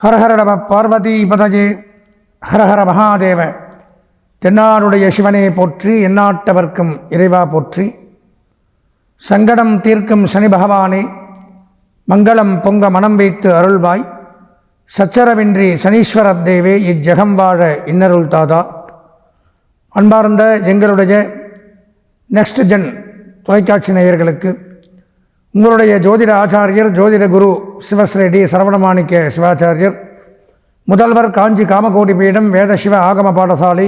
ஹரஹர நம பார்வதி பதஜே ஹரஹர மகாதேவ. தென்னாடுடைய சிவனே போற்றி, எந்நாட்டவர்க்கும் இறைவா போற்றி. சங்கடம் தீர்க்கும் சனி பகவானே, மங்களம் பொங்க மனம் வைத்து அருள்வாய். சச்சரவின்றி சனீஸ்வரத் தேவே, இஜ்ஜகம் வாழ இன்னருள் தாதா. அன்பார்ந்த எங்களுடைய நெக்ஸ்ட் ஜென் தொலைக்காட்சி நேயர்களுக்கு உங்களுடைய ஜோதிட ஆச்சாரியர் ஜோதிட குரு சிவஸ்ரீ சரவணமாணிக்க சிவாச்சாரியர், முதல்வர் காஞ்சி காமகோடி பீடம் வேத சிவ ஆகம பாடசாலை,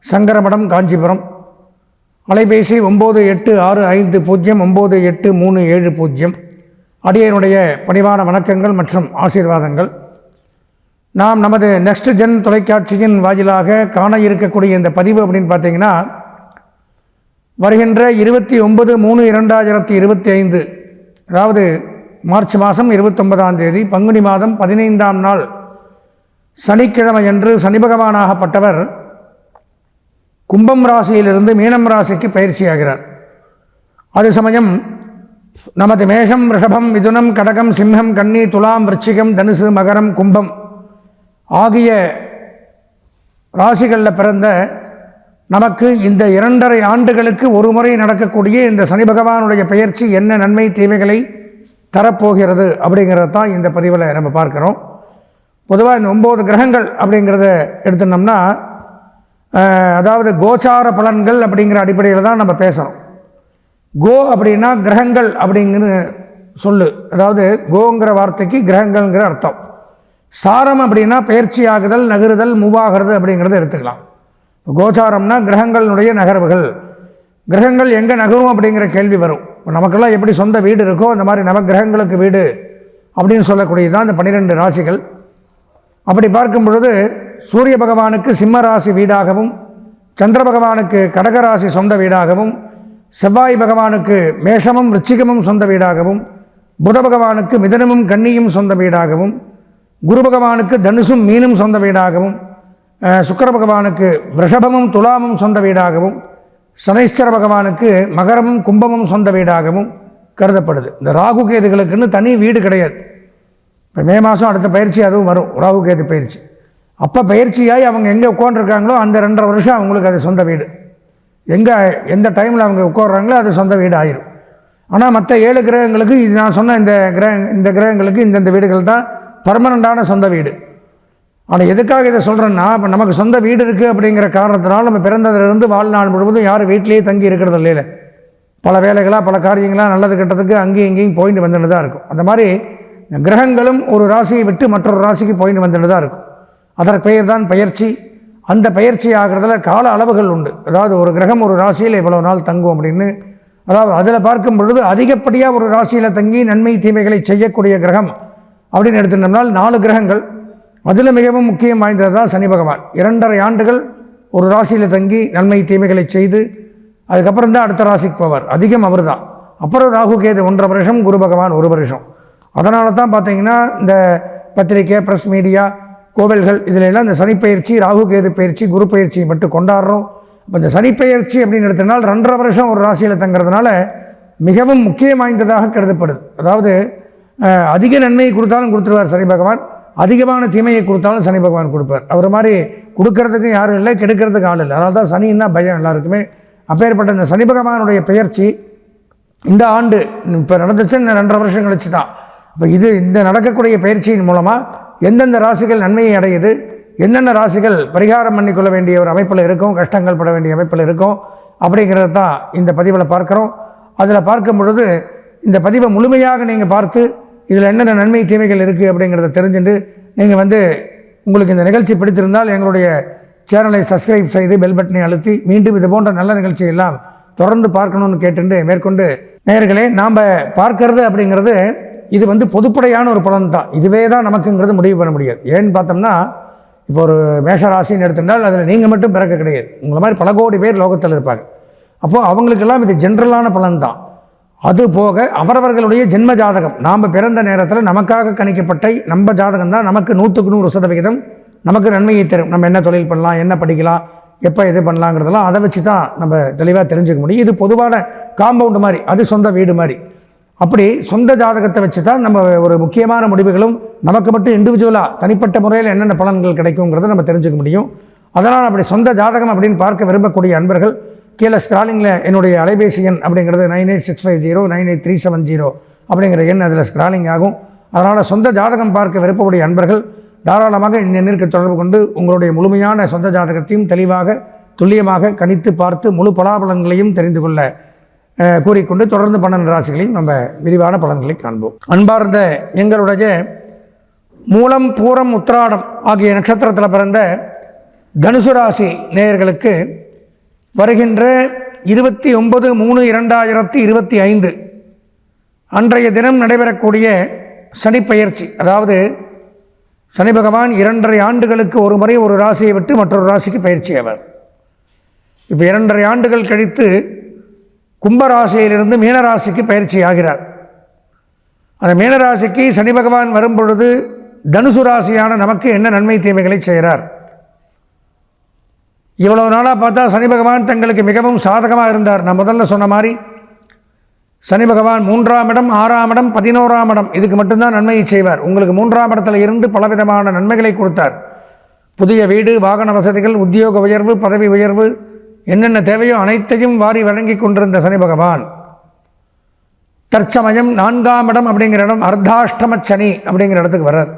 சங்கரமடம், காஞ்சிபுரம். அலைபேசி 9865098370. அடியனுடைய பணிவான வணக்கங்கள் மற்றும் ஆசீர்வாதங்கள். நாம் நமது நெக்ஸ்ட் ஜென் தொலைக்காட்சியின் வாயிலாக காண இருக்கக்கூடிய இந்த பதிவு அப்படின்னு பார்த்தீங்கன்னா, வருகின்ற 29/3/2025, அதாவது மார்ச் மாதம் 29ஆம் தேதி பங்குனி மாதம் 15ஆம் நாள் சனிக்கிழமையன்று சனி பகவானாகப்பட்டவர் கும்பம் ராசியிலிருந்து மீனம் ராசிக்கு பயிற்சியாகிறார். அது சமயம் நமது மேஷம், ரிஷபம், மிதுனம், கடகம், சிம்மம், கன்னி, துலாம், விருச்சிகம், தனுசு, மகரம், கும்பம் ஆகிய ராசிகளில் பிறந்த நமக்கு இந்த 2.5 ஆண்டுகளுக்கு ஒரு முறை நடக்கக்கூடிய இந்த சனி பகவானுடைய பெயர்ச்சி என்ன நன்மை தீமைகளை தரப்போகிறது அப்படிங்கிறது தான் இந்த பதிவில் நம்ம பார்க்குறோம். பொதுவாக இந்த 9 கிரகங்கள் அப்படிங்கிறத எடுத்துனோம்னா, அதாவது கோச்சார பலன்கள் அப்படிங்கிற அடிப்படையில் தான் நம்ம பேசுகிறோம். கோ அப்படின்னா கிரகங்கள் அப்படிங்கிற சொல்லு, அதாவது கோங்கிற வார்த்தைக்கு கிரகங்கள்ங்கிற அர்த்தம். சாரம் அப்படின்னா பயிற்சி ஆகுதல், நகருதல், மூவாகிறது அப்படிங்கிறத எடுத்துக்கலாம். கோச்சாரம்னா கிரகங்களுடைய நகர்வுகள். கிரகங்கள் எங்கே நகரும் அப்படிங்கிற கேள்வி வரும். நமக்கெல்லாம் எப்படி சொந்த வீடு இருக்கோ அந்த மாதிரி நவகிரகங்களுக்கு வீடு அப்படின்னு சொல்லக்கூடியது தான் இந்த 12 ராசிகள். அப்படி பார்க்கும் பொழுது சூரிய பகவானுக்கு சிம்ம ராசி வீடாகவும், சந்திர பகவானுக்கு கடகராசி சொந்த வீடாகவும், செவ்வாய் பகவானுக்கு மேஷமும் ரிச்சிகமும் சொந்த வீடாகவும், புத பகவானுக்கு மிதனமும் கன்னியும் சொந்த வீடாகவும், குரு பகவானுக்கு தனுசும் மீனும் சொந்த வீடாகவும், சுக்கிர பகவானுக்கு ரிஷபமும் துலாமும் சொந்த வீடாகவும், சனீஸ்வர பகவானுக்கு மகரமும் கும்பமும் சொந்த வீடாகவும் கருதப்படுது. இந்த ராகு கேதுகளுக்குன்னு தனி வீடு கிடையாது. இப்போ மே மாதம் அடுத்த பயிற்சி அதுவும் வரும், ராகு கேது பயிற்சி. அப்போ பயிற்சியாகி அவங்க எங்கே உட்காந்துருக்காங்களோ அந்த 2.5 வருஷம் அவங்களுக்கு அது சொந்த வீடு. எந்த டைமில் அவங்க உட்காடுறாங்களோ அது சொந்த வீடு ஆயிரும். ஆனால் மற்ற 7 கிரகங்களுக்கு இது நான் சொன்ன இந்த கிரகங்களுக்கு இந்தந்த வீடுகள் தான் பர்மனண்டான சொந்த வீடு. ஆனால் எதுக்காக இதை சொல்கிறேன்னா, இப்போ நமக்கு சொந்த வீடு இருக்குது அப்படிங்கிற காரணத்தினால நம்ம பிறந்ததிலிருந்து வாழ்நாள் முழுவதும் யாரும் வீட்டிலேயே தங்கி இருக்கிறது இல்லை. பல வேலைகளாக பல காரியங்களாக நல்லது கெட்டதுக்கு அங்கேயும் இங்கேயும் போயிட்டு வந்துட்டு தான் இருக்கும். அந்த மாதிரி கிரகங்களும் ஒரு ராசியை விட்டு மற்றொரு ராசிக்கு போயிட்டு வந்துட்டு தான் இருக்கும். அதற்கு பெயர் தான் பயிற்சி. அந்த பயிற்சி ஆகிறதுல கால அளவுகள் உண்டு. அதாவது ஒரு கிரகம் ஒரு ராசியில் இவ்வளோ நாள் தங்கும் அப்படின்னு, அதாவது அதில் பார்க்கும் பொழுது அதிகப்படியாக ஒரு ராசியில் தங்கி நன்மை தீமைகளை செய்யக்கூடிய கிரகம் அப்படின்னு எடுத்துட்டோம்னால் 4 கிரகங்கள். அதில் மிகவும் முக்கியம் வாய்ந்தது தான் சனி பகவான். 2.5 ஆண்டுகள் ஒரு ராசியில் தங்கி நன்மை தீமைகளை செய்து அதுக்கப்புறம் தான் அடுத்த ராசிக்கு போவார். அதிகம் அவர் தான். அப்புறம் ராகு கேது 1.5 வருஷம், குரு பகவான் 1 வருஷம். அதனால தான் பார்த்தீங்கன்னா இந்த பத்திரிக்கை, ப்ரெஸ், மீடியா, கோவில்கள் இதிலெல்லாம் இந்த சனிப்பயிற்சி, ராகு கேது பயிற்சி, குரு பயிற்சியை மட்டும் கொண்டாடுறோம். இப்போ இந்த சனிப்பயிற்சி அப்படின்னு எடுத்தனால் 2.5 வருஷம் ஒரு ராசியில் தங்கிறதுனால மிகவும் முக்கியம் வாய்ந்ததாக கருதப்படுது. அதாவது அதிக நன்மையை கொடுத்தாலும் கொடுத்துருவார் சனி பகவான், அதிகமான தீமையை கொடுத்தாலும் சனி பகவான் கொடுப்பார். அவர் மாதிரி கொடுக்கறதுக்கு யாரும் இல்லை, கெடுக்கிறதுக்கு ஆள் இல்லை. அதனால தான் சனின்னா பயம் எல்லாருக்குமே. அப்பேற்பட்ட இந்த சனி பகவானுடைய பெயர்ச்சி இந்த ஆண்டு இப்போ நடந்துச்சு, இந்த 2.5 வருஷம் கழிச்சு தான். இப்போ இந்த நடக்கக்கூடிய பயிற்சியின் மூலமாக எந்தெந்த ராசிகள் நன்மையை அடையுது, என்னென்ன ராசிகள் பரிகாரம் பண்ணிக்கொள்ள வேண்டிய ஒரு அமைப்பில் இருக்கும், கஷ்டங்கள் பட வேண்டிய அமைப்பில் இருக்கும் அப்படிங்கிறது தான் இந்த பதிவில் பார்க்குறோம். அதில் பார்க்கும் பொழுது இந்த பதிவை முழுமையாக நீங்கள் பார்த்து இதில் என்னென்ன நன்மை தீமைகள் இருக்குது அப்படிங்கிறத தெரிஞ்சுட்டு நீங்கள் உங்களுக்கு இந்த நிகழ்ச்சி பிடித்திருந்தால் எங்களுடைய சேனலை சப்ஸ்கிரைப் செய்து பெல் பட்டனை அழுத்தி மீண்டும் இது போன்ற நல்ல நிகழ்ச்சியெல்லாம் தொடர்ந்து பார்க்கணும்னு கேட்டுண்டு மேற்கொண்டு நேயர்களே, நாம் பார்க்கறது அப்படிங்கிறது இது பொதுப்படையான ஒரு பலன் தான். இதுவே தான் நமக்குங்கிறது முடிவு பண்ண முடியாது. ஏன்னு பார்த்தோம்னா, இப்போ ஒரு மேஷராசின்னு எடுத்துட்டால் அதில் நீங்கள் மட்டும் பிறக்க கிடையாது. உங்களை மாதிரி பல கோடி பேர் லோகத்தில் இருப்பாங்க. அப்போது அவங்களுக்கெல்லாம் இது ஜென்ரலான பலன் தான். அது போக அவரவர்களுடைய ஜென்ம ஜாதகம், நாம் பிறந்த நேரத்தில் நமக்காக கணிக்கப்பட்ட நம்ம ஜாதகம் தான் நமக்கு 100க்கு 100% நமக்கு நன்மையை தரும். நம்ம என்ன தொழில் பண்ணலாம், என்ன படிக்கலாம், எப்போ இது பண்ணலாங்கிறதெல்லாம் அதை வச்சு தான் நம்ம தெளிவாக தெரிஞ்சுக்க முடியும். இது பொதுவான காம்பவுண்டு மாதிரி, அது சொந்த வீடு மாதிரி. அப்படி சொந்த ஜாதகத்தை வச்சு தான் நம்ம ஒரு முக்கியமான முடிவுகளும் நமக்கு மட்டும் இண்டிவிஜுவலாக தனிப்பட்ட முறையில் என்னென்ன பலன்கள் கிடைக்குங்கிறத நம்ம தெரிஞ்சுக்க முடியும். அதனால் அப்படி சொந்த ஜாதகம் அப்படின்னு பார்க்க விரும்பக்கூடிய அன்பர்கள் கீழே ஸ்க்ராலிங்கில் என்னுடைய அலைபேசி எண் அப்படிங்கிறது 9865098370 அப்படிங்கிற எண் அதில் ஸ்க்ராலிங் ஆகும். அதனால் சொந்த ஜாதகம் பார்க்க விருப்பக்கூடிய அன்பர்கள் தாராளமாக இந்த எண்ணிற்கு தொடர்பு கொண்டு உங்களுடைய முழுமையான சொந்த ஜாதகத்தையும் தெளிவாக துல்லியமாக கணித்து பார்த்து முழு பலாபலன்களையும் தெரிந்து கொள்ள கூறிக்கொண்டு தொடர்ந்து 12 ராசிகளையும் நம்ம விரிவான பலன்களை காண்போம். அன்பார்ந்த எங்களுடைய மூலம் பூரம் உத்திராடம் ஆகிய நட்சத்திரத்தில் பிறந்த தனுசு ராசி நேயர்களுக்கு வருகின்ற 29/3/2025 அன்றைய தினம் நடைபெறக்கூடிய சனிப்பெயர்ச்சி, அதாவது சனி பகவான் 2.5 ஆண்டுகளுக்கு ஒரு முறை ஒரு ராசியை விட்டு மற்றொரு ராசிக்கு பயிற்சி ஆவார். இப்போ 2.5 ஆண்டுகள் கழித்து கும்பராசியிலிருந்து மீனராசிக்கு பயிற்சி ஆகிறார். அந்த மீனராசிக்கு சனி பகவான் வரும் பொழுது தனுசு ராசியான நமக்கு என்ன நன்மை தீமைகளை செய்கிறார்? இவ்வளவு நாளாக பார்த்தா சனி பகவான் தங்களுக்கு மிகவும் சாதகமாக இருந்தார். நான் முதல்ல சொன்ன மாதிரி சனி பகவான் 3ஆம் இடம், 6ஆம் இடம், 11ஆம் இடம் இதுக்கு மட்டும்தான் நன்மையை செய்வார். உங்களுக்கு 3ஆம் இடத்துல இருந்து பலவிதமான நன்மைகளை கொடுத்தார். புதிய வீடு, வாகன வசதிகள், உத்தியோக உயர்வு, பதவி உயர்வு, என்னென்ன தேவையோ அனைத்தையும் வாரி வழங்கி கொண்டிருந்த சனி பகவான் தற்சமயம் 4ஆம் இடம் அப்படிங்கிற இடம் அர்த்தாஷ்டம சனி அப்படிங்கிற இடத்துக்கு வர்றார்.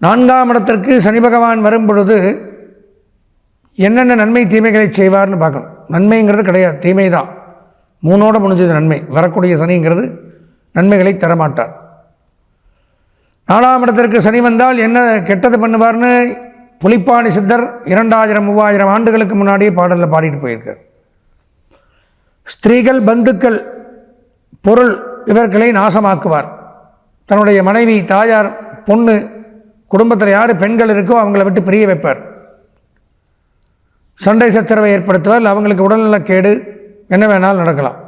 4ஆம் இடத்திற்கு சனி பகவான் வரும் பொழுது என்னென்ன நன்மை தீமைகளை செய்வார்னு பார்க்கணும். நன்மைங்கிறது கிடையாது, தீமை தான். 3ஓடு முடிஞ்சது நன்மை. வரக்கூடிய சனிங்கிறது நன்மைகளை தரமாட்டார். 4ஆம் இடத்திற்கு சனி வந்தால் என்ன கெட்டது பண்ணுவார்னு புலிப்பாணி சித்தர் 2000-3000 ஆண்டுகளுக்கு முன்னாடியே பாடலில் பாடிட்டு போயிருக்கார். ஸ்திரீகள், பந்துக்கள், பொருள் இவர்களை நாசமாக்குவார். தன்னுடைய மனைவி, தாயார், பொண்ணு, குடும்பத்தில் யார் பெண்கள் இருக்கோ அவங்கள விட்டு பிரிய வைப்பார். சண்டை சச்சரவை ஏற்படுத்துவார். அவங்களுக்கு உடல்நலக்கேடு என்ன வேணாலும் நடக்கலாம்.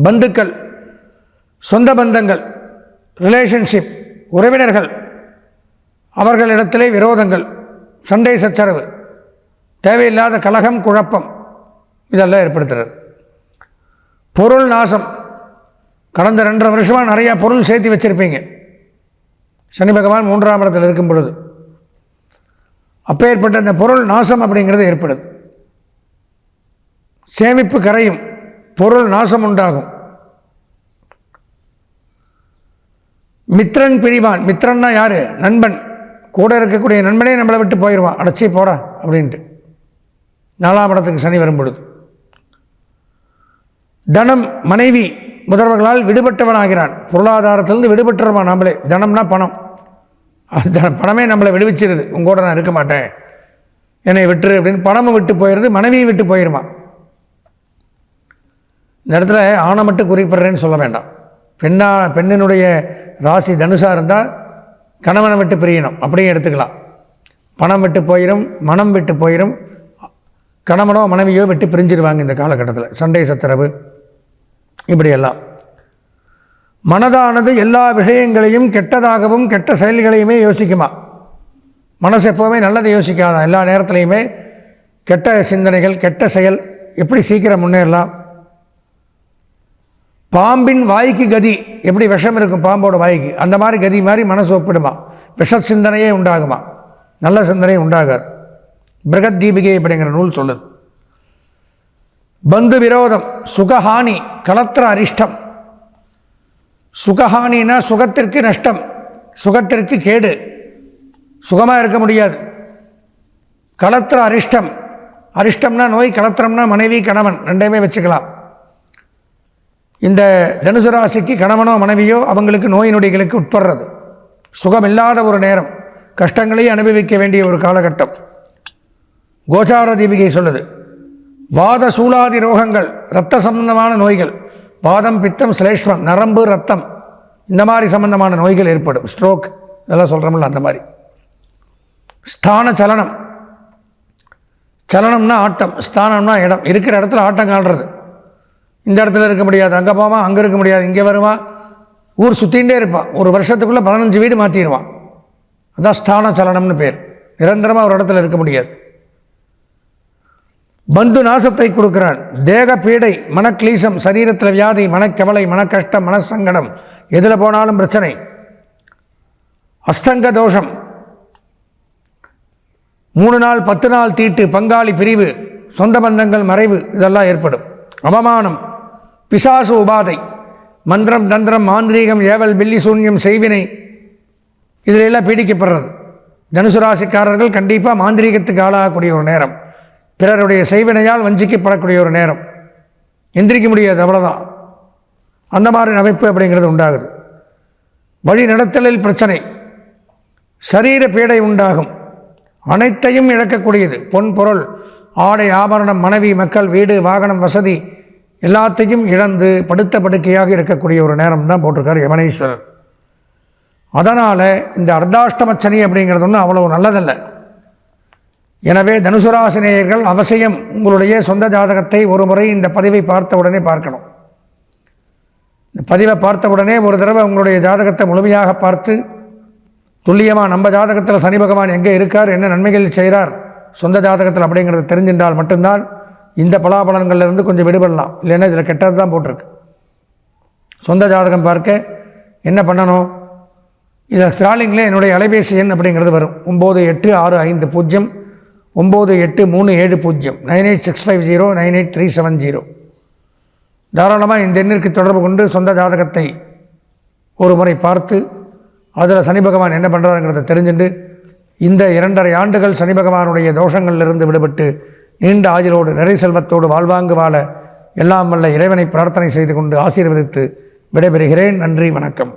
பந்துக்கள், சொந்த பந்தங்கள், ரிலேஷன்ஷிப், உறவினர்கள், அவர்களிடத்திலே விரோதங்கள், சண்டை சச்சரவு, தேவையில்லாத கலகம், குழப்பம் இதெல்லாம் ஏற்படுத்துகிறது. பொருள் நாசம். கடந்த 2.5 வருஷமாக நிறையா பொருள் சேர்த்து வச்சுருப்பீங்க. சனி பகவான் 3ஆம் இடத்தில் இருக்கும் பொழுது அப்பேற்பட்ட இந்த பொருள் நாசம் அப்படிங்கிறது ஏற்படுது. சேமிப்பு கரையும், பொருள் நாசம் உண்டாகும். மித்ரன் பிரிவான். மித்ரன்னா யார்? நண்பன். கூட இருக்கக்கூடிய நண்பனே நம்மளை விட்டு போயிடுவான். அடைச்சி போடா அப்படின்ட்டு 4ஆம் இடத்துக்கு சனி வரும் பொழுது. தனம், மனைவி முதல்வர்களால் விடுபட்டவனாகிறான். பொருளாதாரத்திலிருந்து விடுபட்டுருவான். நம்மளே தனம்னா பணம். பணமே நம்மளை விடுவிச்சிருது. உங்களோட நான் இருக்க மாட்டேன், என்னை விட்டுரு அப்படின்னு பணமும் விட்டு போயிடுது, மனைவியும் விட்டு போயிடுமா. இந்த இடத்துல ஆணை மட்டும் குறிப்பிட்றேன்னு சொல்ல வேண்டாம். பெண்ணினுடைய ராசி தனுஷாக இருந்தால் கணவனை விட்டு பிரியணும் அப்படியே எடுத்துக்கலாம். பணம் விட்டு போயிடும், மனம் விட்டு போயிடும், கணவனோ மனைவியோ விட்டு பிரிஞ்சிருவாங்க. இந்த காலகட்டத்தில் சண்டை சச்சரவு இப்படியெல்லாம். மனதானது எல்லா விஷயங்களையும் கெட்டதாகவும் கெட்ட செயல்களையுமே யோசிக்குமா. மனசு எப்போவுமே நல்லதை யோசிக்காதான். எல்லா நேரத்துலையுமே கெட்ட சிந்தனைகள், கெட்ட செயல், எப்படி சீக்கிரம் முன்னேறலாம். பாம்பின் வாய்க்கு கதி, எப்படி விஷம் இருக்கும் பாம்போட வாய்க்கு, அந்த மாதிரி கதி மாதிரி மனசு ஒப்பிடுமா. விஷ சிந்தனையே உண்டாகுமா, நல்ல சிந்தனை உண்டாகாது. பிரகத் தீபிகை அப்படிங்கிற நூல் சொல்லுது. பந்து விரோதம், சுகஹானி, கலத்திர அரிஷ்டம். சுகஹானினா சுகத்திற்கு நஷ்டம், சுகத்திற்கு கேடு, சுகமாக இருக்க முடியாது. கலத்திர அரிஷ்டம், அரிஷ்டம்னா நோய், கலத்திரம்னா மனைவி கணவன் ரெண்டையுமே வச்சுக்கலாம். இந்த தனுசு ராசிக்கு கணவனோ மனைவியோ அவங்களுக்கு நோய் நொடிகளுக்கு உட்படுறது. சுகமில்லாத ஒரு நேரம், கஷ்டங்களையும் அனுபவிக்க வேண்டிய ஒரு காலகட்டம். கோச்சார தீபிகை சொல்லுது. வாத சூலாதி ரோகங்கள், இரத்த சம்பந்தமான நோய்கள், வாதம், பித்தம், சிலேஷ்மம், நரம்பு, ரத்தம், இந்த மாதிரி சம்பந்தமான நோய்கள் ஏற்படும். ஸ்ட்ரோக் இதெல்லாம் சொல்கிறோம்ல அந்த மாதிரி. ஸ்தான சலனம், சலனம்னா ஆட்டம், ஸ்தானம்னா இடம். இருக்கிற இடத்துல ஆட்டம் காண்றது. இந்த இடத்துல இருக்க முடியாது, அங்கே போவான், அங்கே இருக்க முடியாது, இங்கே வருவான், ஊர் சுற்றிகிட்டே இருப்பான். ஒரு வருஷத்துக்குள்ளே 15 வீடு மாற்றிடுவான். அதான் ஸ்தான சலனம்னு பேர். நிரந்தரமாக ஒரு இடத்துல இருக்க முடியாது. பந்து நாசத்தை கொடுக்கிறான். தேக பீடை, மனக்லீசம், சரீரத்தில் வியாதி, மனக்கவலை, மனக்கஷ்டம், மனசங்கடம், எதில் போனாலும் பிரச்சனை, அஷ்டங்க தோஷம், 3 நாள் 10 நாள் தீட்டு, பங்காளி பிரிவு, சொந்த பந்தங்கள் மறைவு, இதெல்லாம் ஏற்படும். அவமானம், பிசாசு உபாதை, மந்திரம், தந்திரம், மாந்திரீகம், ஏவல், பில்லி சூன்யம், செய்வினை, இதிலெல்லாம் பீடிக்கப்படுறது. தனுசு ராசிக்காரர்கள் கண்டிப்பாக மாந்திரீகத்துக்கு ஆளாகக்கூடிய ஒரு நேரம், பிறருடைய செய்வினையால் வஞ்சிக்கப்படக்கூடிய ஒரு நேரம், எந்திரிக்க முடியாது, அவ்வளோதான். அந்த மாதிரி அமைப்பு அப்படிங்கிறது உண்டாகுது. வழி நடத்தலில் பிரச்சனை, சரீர பீடை உண்டாகும், அனைத்தையும் இழக்கக்கூடியது. பொன் பொருள், ஆடை ஆபரணம், மனைவி, மக்கள், வீடு, வாகனம், வசதி எல்லாத்தையும் இழந்து படுத்த படுக்கையாக இருக்கக்கூடிய ஒரு நேரம் தான் போட்டிருக்கார் யமனேஸ்வரர். அதனால் இந்த அர்த்தாஷ்டமச்சனி அப்படிங்கிறது ஒன்றும் அவ்வளவு நல்லதல்ல. எனவே தனுசுராசினியர்கள் அவசியம் உங்களுடைய சொந்த ஜாதகத்தை ஒரு முறை இந்த பதிவை பார்த்த உடனே பார்க்கணும். இந்த பதிவை பார்த்த உடனே ஒரு தடவை உங்களுடைய ஜாதகத்தை முழுமையாக பார்த்து துல்லியமாக நம்ம ஜாதகத்தில் சனி பகவான் எங்கே இருக்கார், என்ன நன்மைகள் செய்கிறார் சொந்த ஜாதகத்தில் அப்படிங்கிறது தெரிஞ்சின்றால் மட்டும்தான் இந்த பலாபலன்கள்லேருந்து கொஞ்சம் விடுபடலாம். இல்லைன்னா இதில் கெட்டது தான் போட்டிருக்கு. சொந்த ஜாதகம் பார்க்க என்ன பண்ணணும், இதில் ஸ்டாலிங்கில் என்னுடைய அலைபேசி எண் அப்படிங்கிறது வரும். 9865 98370 98650 98370. தாராளமாக இந்த எண்ணிற்கு தொடர்பு கொண்டு சொந்த ஜாதகத்தை ஒரு முறை பார்த்து அதில் சனி பகவான் என்ன பண்ணுறாருங்கிறத தெரிஞ்சுட்டு இந்த 2.5 ஆண்டுகள் சனி பகவானுடைய தோஷங்களிலிருந்து விடுபட்டு நீண்ட ஆயுளோடு நிறை செல்வத்தோடு வாழ்வாங்கு வாழ எல்லாம் வல்ல இறைவனை பிரார்த்தனை செய்து கொண்டு ஆசீர்வதித்து விடைபெறுகிறேன். நன்றி, வணக்கம்.